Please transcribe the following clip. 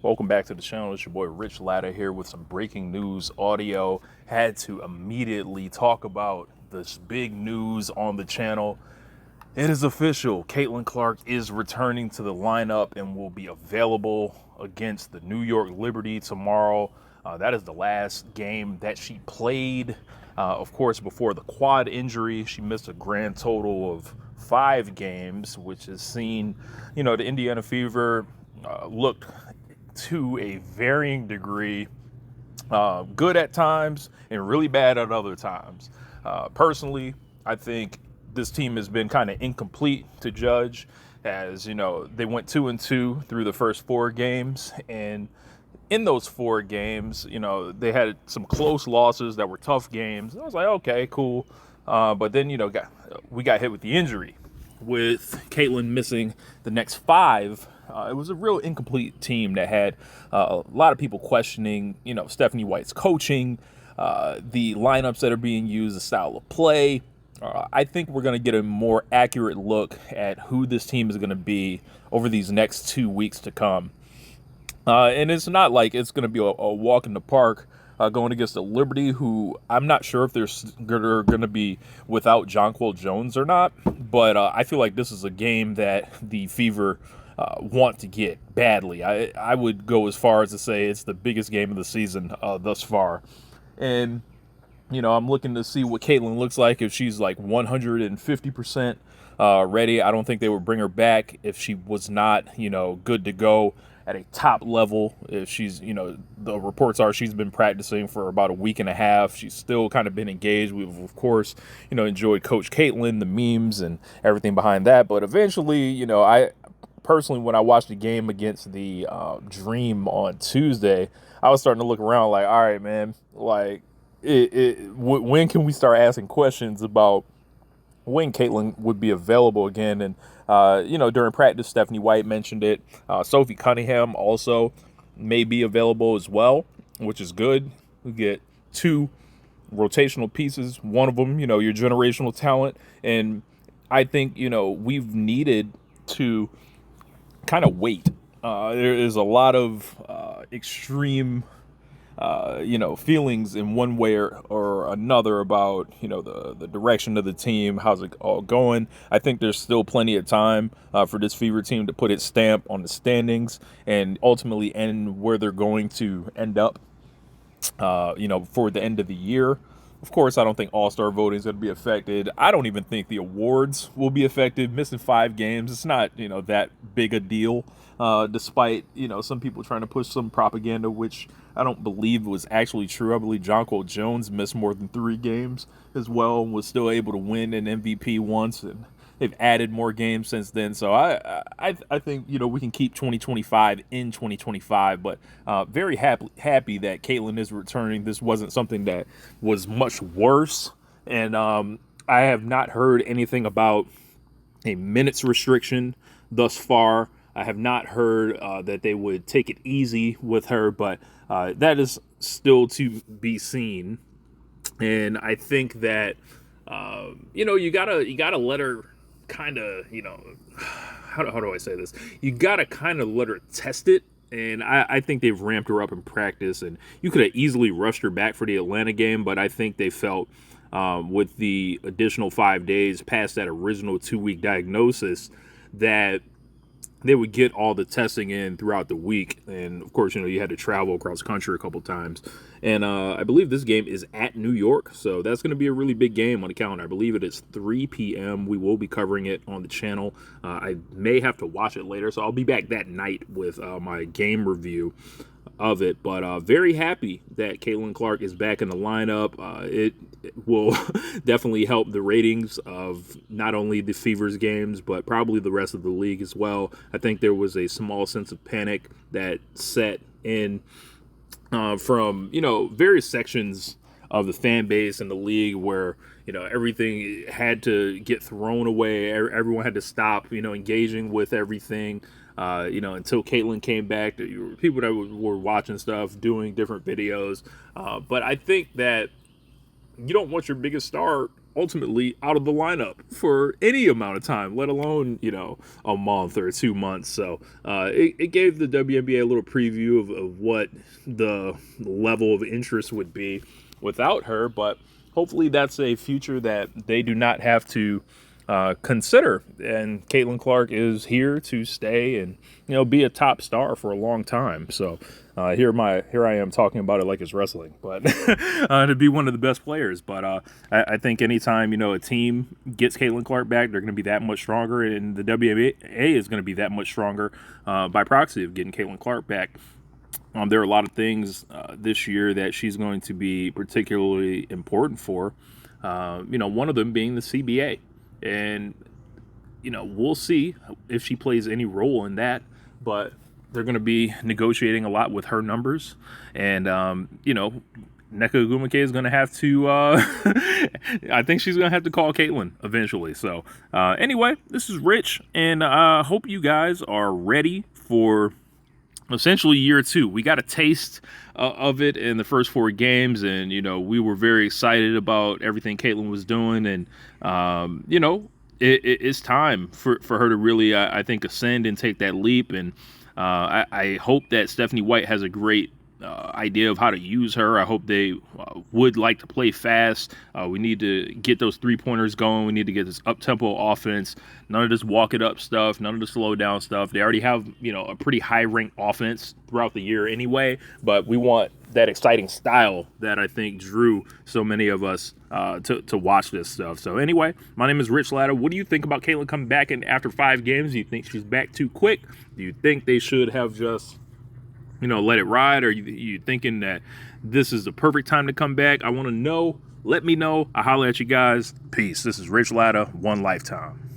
Welcome back to the channel. It's your boy Rich Latta here with some breaking news audio. Had to immediately talk about this big news on the channel. It is official. Caitlin Clark is returning to the lineup and will be available against the New York Liberty tomorrow. That is the last game that she played. Of course, before the quad injury, she missed a grand total of 5 games, which has seen, the Indiana Fever look to a varying degree, good at times and really bad at other times. Personally, I think this team has been kind of incomplete to judge, as they went 2-2 through the first 4 games, and in those 4 games, they had some close losses that were tough games. I was like, okay, cool, but then we got hit with the injury, with Caitlin missing the next 5. It was a real incomplete team that had a lot of people questioning, Stephanie White's coaching, the lineups that are being used, the style of play. I think we're going to get a more accurate look at who this team is going to be over these next 2 weeks to come. And it's not like it's going to be a walk in the park going against the Liberty, who I'm not sure if they're going to be without Jonquel Jones or not. But I feel like this is a game that the Fever want to get badly. I would go as far as to say it's the biggest game of the season thus far. And, I'm looking to see what Caitlin looks like if she's like 150% ready. I don't think they would bring her back if she was not, good to go at a top level. If she's, the reports are she's been practicing for about a week and a half. She's still kind of been engaged. We've, of course, enjoyed Coach Caitlin, the memes and everything behind that. But eventually, I personally, when I watched the game against the Dream on Tuesday, I was starting to look around like, all right, man, like, when can we start asking questions about when Caitlin would be available again? And, during practice, Stephanie White mentioned it. Sophie Cunningham also may be available as well, which is good. We get 2 rotational pieces. One of them, your generational talent. And I think, we've needed to kind of wait. There is a lot of extreme feelings in one way or another about, the direction of the team. How's it all going? I think there's still plenty of time for this Fever team to put its stamp on the standings and ultimately end where they're going to end up, for the end of the year. Of course, I don't think All-Star voting is going to be affected. I don't even think the awards will be affected. Missing 5 games, it's not, that big a deal, despite, some people trying to push some propaganda, which I don't believe was actually true. I believe Jonquel Jones missed more than 3 games as well and was still able to win an MVP once, and they've added more games since then. So I think, we can keep 2025 in 2025, but very happy that Caitlin is returning. This wasn't something that was much worse, and I have not heard anything about a minutes restriction thus far. I have not heard that they would take it easy with her, but that is still to be seen. And I think that you gotta let her kind of, how do I say this? You gotta kind of let her test it. And I think they've ramped her up in practice, and you could have easily rushed her back for the Atlanta game, but I think they felt with the additional 5 days past that original 2-week diagnosis that they would get all the testing in throughout the week. And of course, you had to travel across the country a couple times. And I believe this game is at New York, so that's going to be a really big game on the calendar. I believe it is 3 p.m. We will be covering it on the channel. I may have to watch it later, so I'll be back that night with my game review of it. But very happy that Caitlin Clark is back in the lineup. It will definitely help the ratings of not only the Fever's games, but probably the rest of the league as well. I think there was a small sense of panic that set in from, various sections of the fan base and the league where, everything had to get thrown away. Everyone had to stop, engaging with everything. Until Caitlin came back, people that were watching stuff, doing different videos. But I think that you don't want your biggest star ultimately out of the lineup for any amount of time, let alone, a month or 2 months. So it gave the WNBA a little preview of what the level of interest would be without her. But hopefully that's a future that they do not have to consider. And Caitlin Clark is here to stay and be a top star for a long time. So here I am talking about it like it's wrestling, but to be one of the best players. But I think anytime a team gets Caitlin Clark back, they're going to be that much stronger, and the WNBA is going to be that much stronger by proxy of getting Caitlin Clark back. There are a lot of things this year that she's going to be particularly important for. One of them being the CBA. And, we'll see if she plays any role in that. But they're going to be negotiating a lot with her numbers. And, Nneka Ogwumike is going to have to, I think she's going to have to call Caitlin eventually. So, anyway, this is Rich. And I hope you guys are ready for essentially year two. We got a taste of it in the first 4 games, and we were very excited about everything Caitlin was doing, and it's time for her to really I think ascend and take that leap. And I hope that Stephanie White has a great idea of how to use her. I hope they would like to play fast. We need to get those 3-pointers going. We need to get this up-tempo offense. None of this walk-it-up stuff. None of the slow-down stuff. They already have, a pretty high-ranked offense throughout the year anyway, but we want that exciting style that I think drew so many of us to watch this stuff. So anyway, my name is Rich Latta. What do you think about Caitlin coming back in after 5 games? Do you think she's back too quick? Do you think they should have just let it ride? Or you thinking that this is the perfect time to come back? I want to know. Let me know. I'll holler at you guys. Peace. This is Rich Latta, One Lifetime.